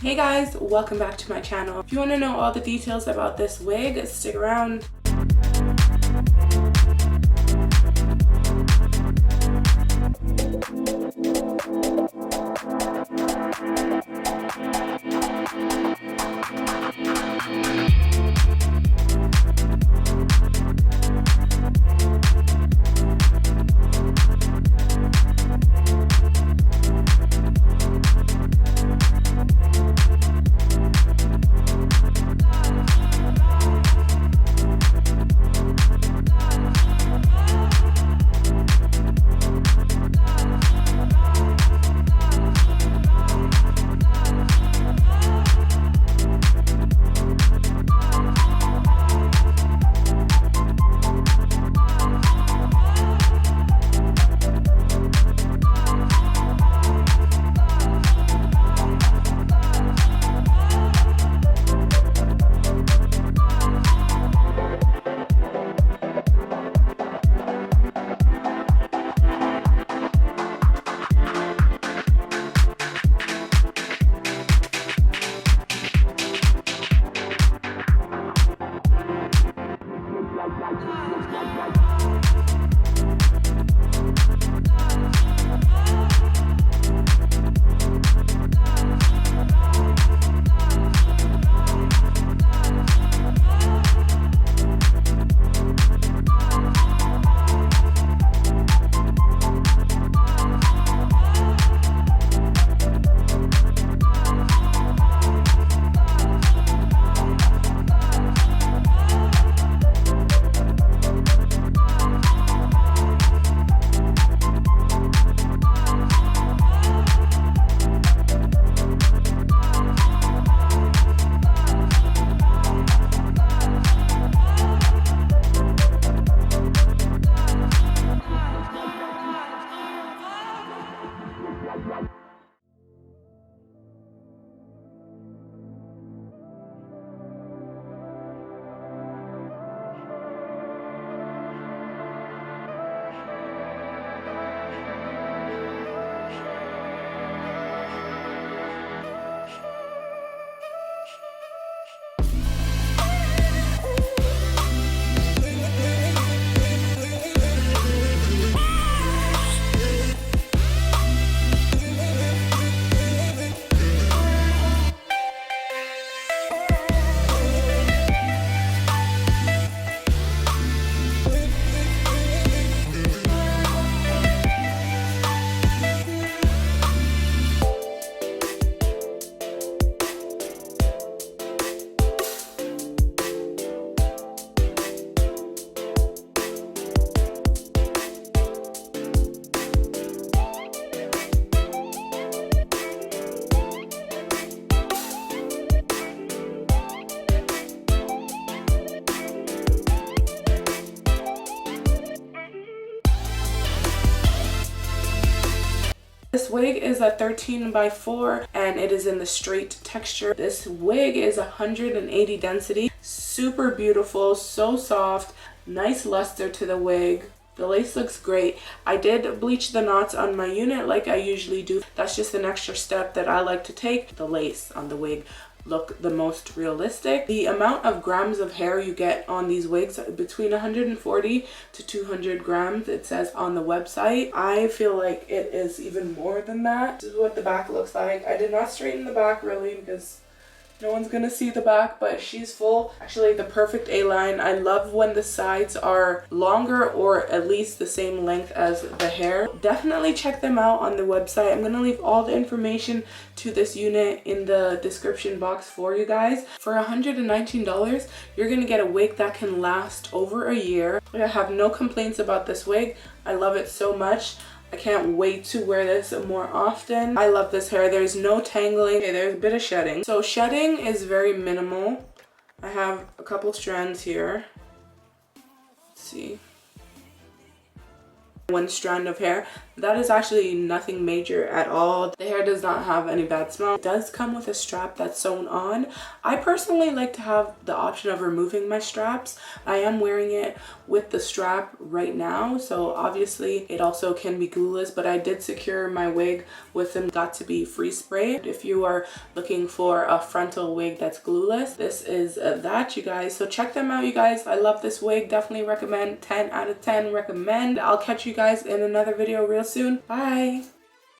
Hey guys, welcome back to my channel. If you want to know all the details about this wig, stick around. This wig is a 13x4 and it is in the straight texture. This wig is 180 density, super beautiful, so soft, nice luster to the wig. The lace looks great. I did bleach the knots on my unit like I usually do. That's just an extra step that I like to take. The lace on the wig look the most realistic. The amount of grams of hair you get on these wigs, between 140 to 200 grams, it says on the website. I feel like it is even more than that. This is what the back looks like. I did not straighten the back really because no one's gonna see the back, but she's full. Actually, the perfect A-line. I love when the sides are longer or at least the same length as the hair. Definitely check them out on the website. I'm gonna leave all the information to this unit in the description box for you guys. For $119, you're gonna get a wig that can last over a year. I have no complaints about this wig. I love it so much. I can't wait to wear this more often. I love this hair. There's no tangling. Okay, there's a bit of shedding. So shedding is very minimal. I have a couple strands here. Let's see. One strand of hair. That is actually nothing major at all. The hair does not have any bad smell. It does come with a strap that's sewn on. I personally like to have the option of removing my straps. I am wearing it with the strap right now, so obviously it also can be glueless, but I did secure my wig with them got to be free spray. If you are looking for a frontal wig that's glueless, this is that, you guys. So check them out, you guys. I love this wig. Definitely recommend. 10 out of 10 recommend. I'll catch you guys in another video real soon. Bye.